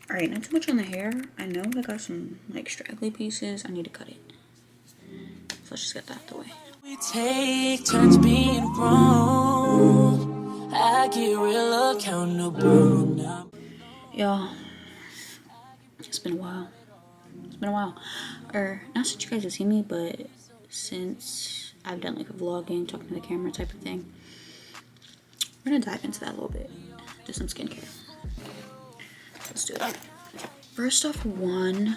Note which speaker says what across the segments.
Speaker 1: All right, not too much on the hair. I know I got some like straggly pieces. I need to cut it. So let's just get that out the way. We take turns being wrong. I get real accountable now. Y'all, it's been a while. It's been a while. Or not since you guys have seen me, but since I've done like a vlogging, talking to the camera type of thing. We're gonna dive into that a little bit. Do some skincare. Let's do it. First off, I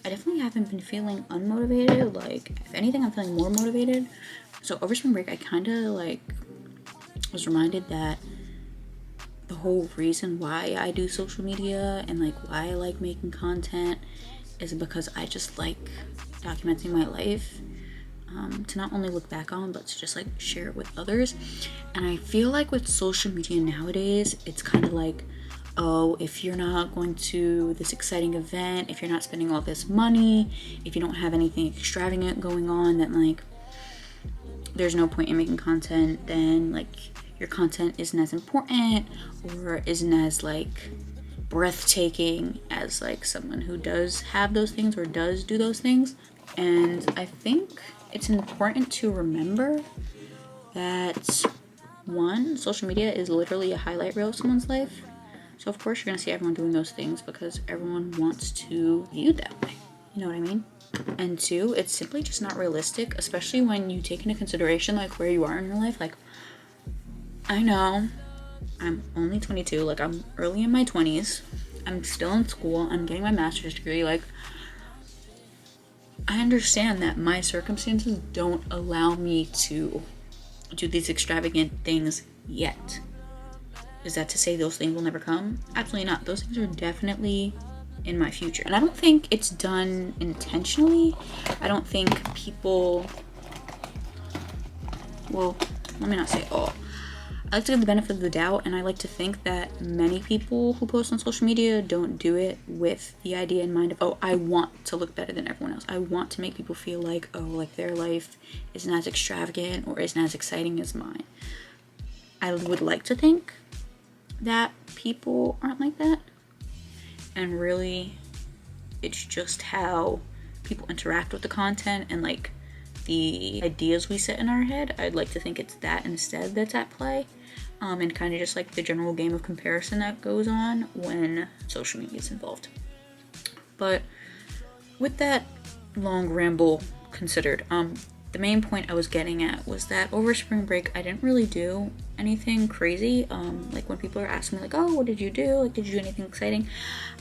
Speaker 1: definitely haven't been feeling unmotivated. Like, if anything, I'm feeling more motivated. So over spring break, I kind of like was reminded that the whole reason why I do social media and like why I like making content is because I just like documenting my life, to not only look back on, but to just like share it with others. And I feel like with social media nowadays, it's kind of like, oh, if you're not going to this exciting event, if you're not spending all this money, if you don't have anything extravagant going on, then like there's no point in making content, then like your content isn't as important or isn't as like breathtaking as like someone who does have those things or does do those things. And I think it's important to remember that one, social media is literally a highlight reel of someone's life. So of course you're gonna see everyone doing those things because everyone wants to view that way. You know what I mean? And two, it's simply just not realistic, especially when you take into consideration like where you are in your life. Like, I know I'm only 22, like I'm early in my 20s. I'm still in school, I'm getting my master's degree. Like, I understand that my circumstances don't allow me to do these extravagant things yet. Is that to say those things will never come? Absolutely not. Those things are definitely in my future. And I don't think it's done intentionally. I don't think people, well, let me not say all. I like to give the benefit of the doubt, and I like to think that many people who post on social media don't do it with the idea in mind of, oh, I want to look better than everyone else. I want to make people feel like, oh, like their life isn't as extravagant or isn't as exciting as mine. I would like to think that people aren't like that, and really it's just how people interact with the content and like the ideas we set in our head. I'd like to think it's that instead that's at play, and kind of just like the general game of comparison that goes on when social media is involved. But with that long ramble considered, the main point I was getting at was that over spring break, I didn't really do anything crazy. Like when people are asking me like, oh, what did you do? Like, did you do anything exciting?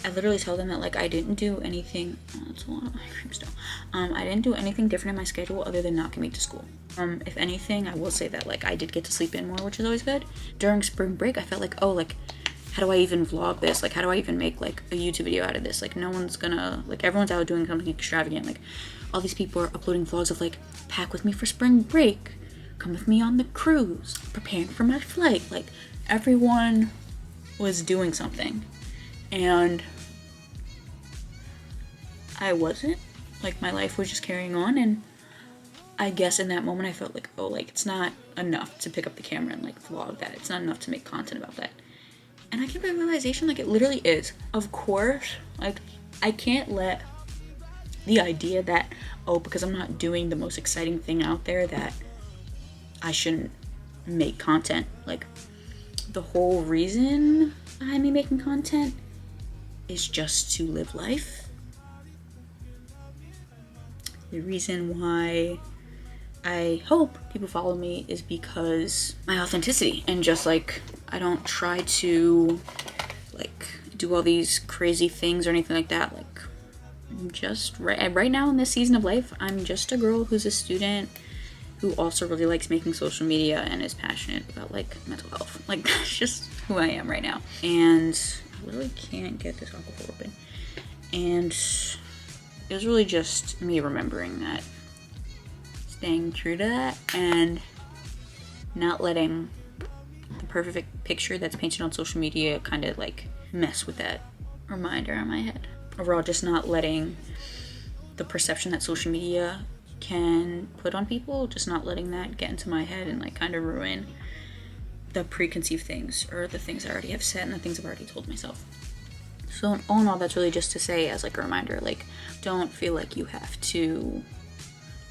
Speaker 1: I literally tell them that like I didn't do anything. Oh, that's a lot of ice cream still. I didn't do anything different in my schedule other than not commute to school. If anything, I will say that like I did get to sleep in more, which is always good. During spring break, I felt like, oh, like how do I even vlog this? Like, how do I even make like a YouTube video out of this? Like, no one's gonna, like, everyone's out doing something extravagant. Like, all these people are uploading vlogs of like, pack with me for spring break, come with me on the cruise, preparing for my flight. Like, everyone was doing something, and I wasn't. Like, my life was just carrying on, and I guess in that moment I felt like, oh, like, it's not enough to pick up the camera and like vlog that. It's not enough to make content about that. And I came to the realization, like, it literally is. Of course, like, I can't let the idea that, oh, because I'm not doing the most exciting thing out there, that I shouldn't make content. Like, the whole reason behind me making content is just to live life. The reason why I hope people follow me is because my authenticity, and just like I don't try to like do all these crazy things or anything like that. Like, I'm just right now in this season of life, I'm just a girl who's a student who also really likes making social media and is passionate about like mental health. Like, that's just who I am right now. And I literally can't get this alcohol open. And it was really just me remembering that, staying true to that, and not letting the perfect picture that's painted on social media kind of like mess with that reminder in my head. Overall, just not letting the perception that social media can put on people, just not letting that get into my head and like kind of ruin the preconceived things, or the things I already have said and the things I've already told myself. So all in all, that's really just to say as like a reminder, like, don't feel like you have to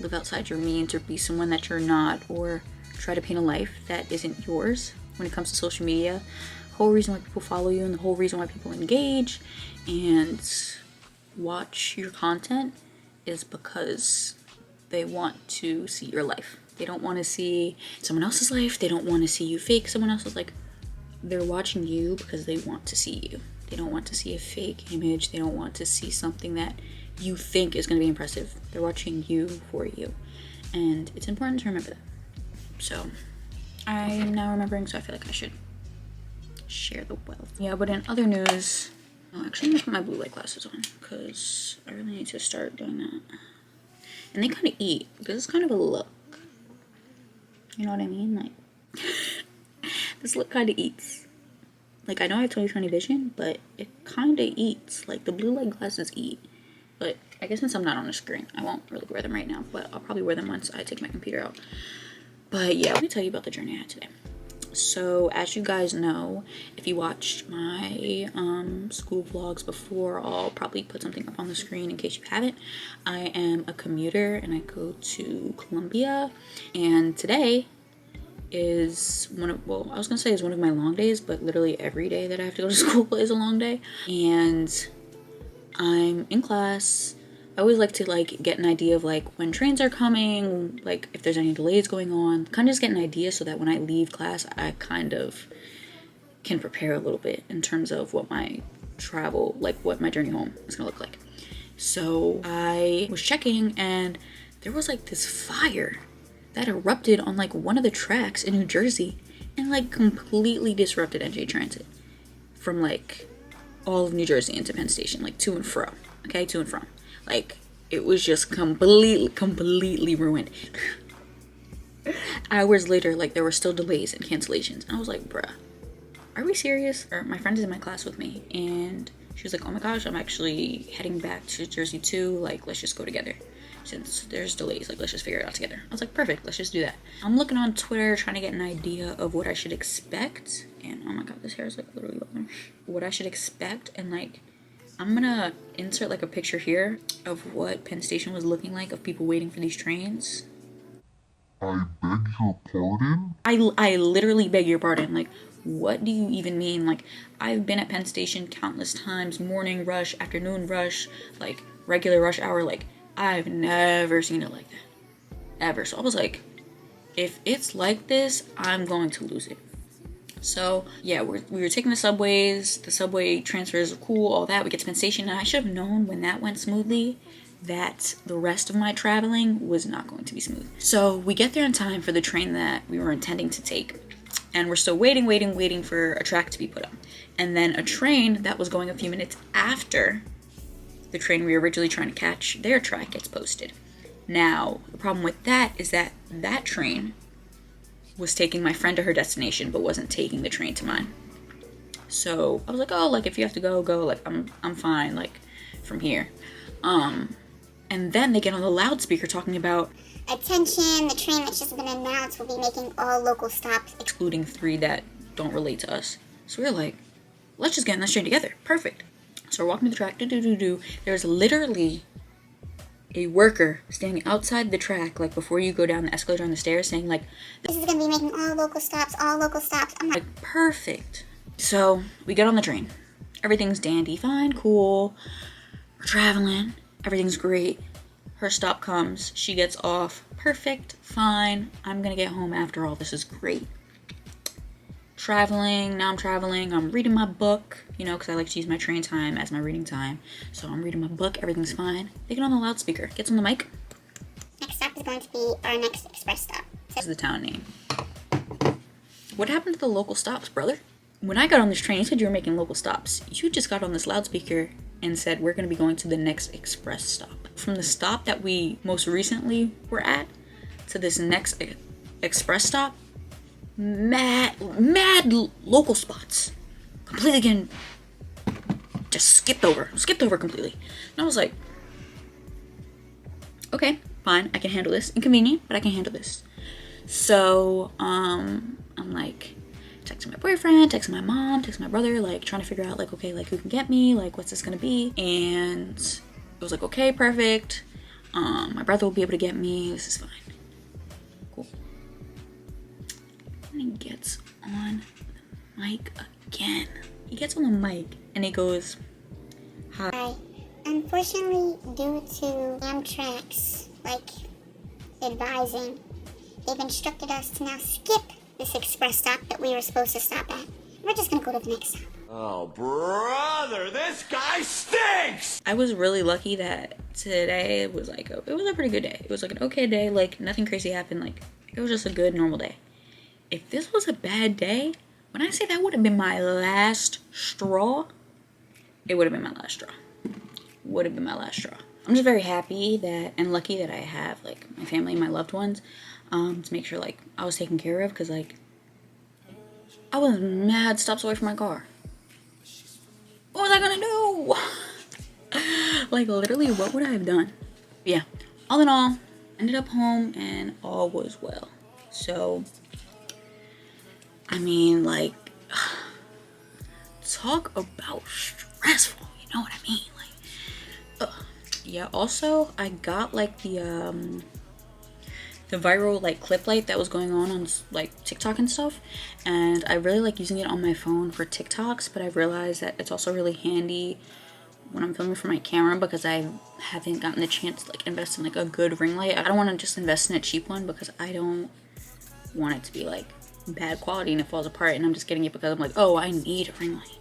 Speaker 1: live outside your means or be someone that you're not, or try to paint a life that isn't yours when it comes to social media. The whole reason why people follow you and the whole reason why people engage and watch your content is because they want to see your life. They don't want to see someone else's life. They don't want to see you fake someone else's. Like, they're watching you because they want to see you. They don't want to see a fake image. They don't want to see something that you think is going to be impressive. They're watching you for you. And it's important to remember that. So I am now remembering, so I feel like I should share the wealth. Yeah, but in other news, oh, actually, I'm gonna put my blue light glasses on because I really need to start doing that. And they kind of eat. This is kind of a look. You know what I mean? Like, this look kind of eats. Like, I know I have 20/20 vision, but it kind of eats. Like, the blue light glasses eat. But I guess since I'm not on the screen, I won't really wear them right now. But I'll probably wear them once I take my computer out. But yeah, let me tell you about the journey I had today. So, as you guys know, if you watched my school vlogs before, I'll probably put something up on the screen in case you haven't. I am a commuter and I go to Columbia. And today is one of, well, I was gonna say is one of my long days, but literally every day that I have to go to school is a long day. And I'm in class. I always like to like get an idea of like when trains are coming, like if there's any delays going on, kind of just get an idea so that when I leave class, I kind of can prepare a little bit in terms of what my travel, like what my journey home is gonna look like. So I was checking and there was like this fire that erupted on like one of the tracks in New Jersey and like completely disrupted NJ Transit from like all of New Jersey into Penn Station, like to and fro. Okay, to and from. Like, it was just completely ruined. Hours later, like, there were still delays and cancellations. And I was like, bruh, are we serious? Or my friend is in my class with me, and she was like, oh my gosh, I'm actually heading back to Jersey too. Like, let's just go together. Since there's delays, like, let's just figure it out together. I was like, perfect, let's just do that. I'm looking on Twitter, trying to get an idea of what I should expect. And, oh my god, this hair is, like, literally bothering me. What I should expect, and, like, I'm gonna insert like a picture here of what Penn Station was looking like of people waiting for these trains. I beg your pardon? I literally beg your pardon. Like, what do you even mean? Like, I've been at Penn Station countless times, morning rush, afternoon rush, like regular rush hour. Like, I've never seen it like that. Ever. So I was like, if it's like this, I'm going to lose it. So yeah, we were taking the subways. The subway transfers are cool, all that. We get to Penn Station, and I should have known when that went smoothly that the rest of my traveling was not going to be smooth. So we get there in time for the train that we were intending to take, and we're still waiting for a track to be put up. And then a train that was going a few minutes after the train we were originally trying to catch, their track gets posted. Now, the problem with that is that that train was taking my friend to her destination, but wasn't taking the train to mine. So I was like, oh, like if you have to go, like I'm fine, like from here. And then they get on the loudspeaker talking about,
Speaker 2: attention, the train that's just been announced will be making all local stops,
Speaker 1: excluding 3 that don't relate to us. So we're like, let's just get on this train together. Perfect. So we're walking to the track, There's literally a worker standing outside the track, like before you go down the escalator on the stairs, saying like,
Speaker 2: this is gonna be making all local stops. I'm
Speaker 1: like, perfect. So we get on the train. Everything's dandy, fine, cool. We're traveling. Everything's great. Her stop comes. She gets off. Perfect, fine. I'm gonna get home after all. This is great. Now I'm traveling. I'm reading my book, you know, because I like to use my train time as my reading time. So I'm reading my book. Everything's fine. They get on the loudspeaker. Gets on the mic.
Speaker 2: Next stop is going to be our next express stop.
Speaker 1: This is the town name. What happened to the local stops, brother? When I got on this train, you said you were making local stops. You just got on this loudspeaker and said we're going to be going to the next express stop. From the stop that we most recently were at to this next express stop, mad local spots. Completely getting just skipped over completely. And I was like, okay, fine, I can handle this. Inconvenient, but I can handle this. So I'm like, texting my boyfriend, texting my mom, texting my brother, like trying to figure out like, okay, like who can get me, like what's this gonna be? And it was like, okay, perfect. My brother will be able to get me. This is fine. Cool. And he gets on the mic again. He gets on the mic and he goes, hi.
Speaker 2: Unfortunately, due to Amtrak's, like, advising, they've instructed us to now skip this express stop that we were supposed to stop at. We're just gonna go to the next stop.
Speaker 3: Oh, brother, this guy stinks!
Speaker 1: I was really lucky that today was like, it was a pretty good day. It was like an okay day, like nothing crazy happened, like it was just a good normal day. If this was a bad day, when I say that would have been my last straw, it would have been my last straw. Would have been my last straw. I'm just very happy that and lucky that I have like my family and my loved ones to make sure like I was taken care of, because like I was mad stops away from my car. What was I gonna do? Like literally, what would I have done? But yeah, all in all, ended up home and all was well. So I mean, like, talk about stressful, you know what I mean? Like, yeah, also I got like the viral like clip light that was going on like TikTok and stuff, and I really like using it on my phone for TikToks, but I realized that it's also really handy when I'm filming for my camera, because I haven't gotten the chance to like invest in like a good ring light. I don't want to just invest in a cheap one because I don't want it to be like bad quality and it falls apart, and I'm just getting it because I'm like, oh, I need a ring light.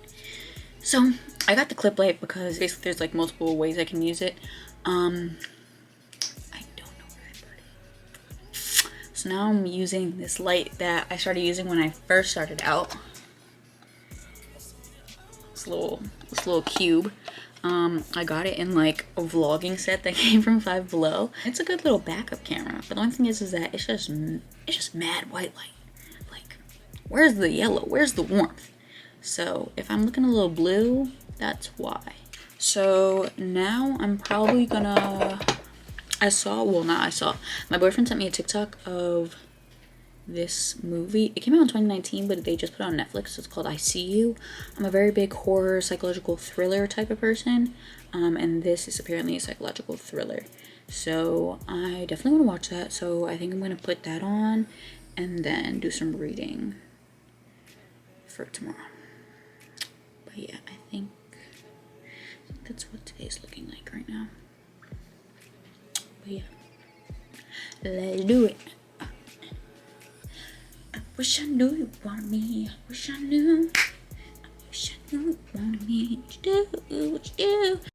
Speaker 1: So I got the clip light because basically there's like multiple ways I can use it. I don't know where I put it. So now I'm using this light that I started using when I first started out. This little cube. I got it in like a vlogging set that came from Five Below. It's a good little backup camera, but the only thing is that it's just mad white light. Like, where's the yellow? Where's the warmth? So if I'm looking a little blue, that's why. So now I'm probably gonna, my boyfriend sent me a TikTok of this movie. It came out in 2019, but they just put it on Netflix. It's called I See You. I'm a very big horror, psychological thriller type of person, and this is apparently a psychological thriller. So I definitely want to watch that. So I think I'm gonna put that on and then do some reading for tomorrow. But yeah, I think that's what today's looking like right now. But yeah, let's do it. I wish I knew you wanted me. I wish I knew. I wish I knew you wanted me. What you do, what you do.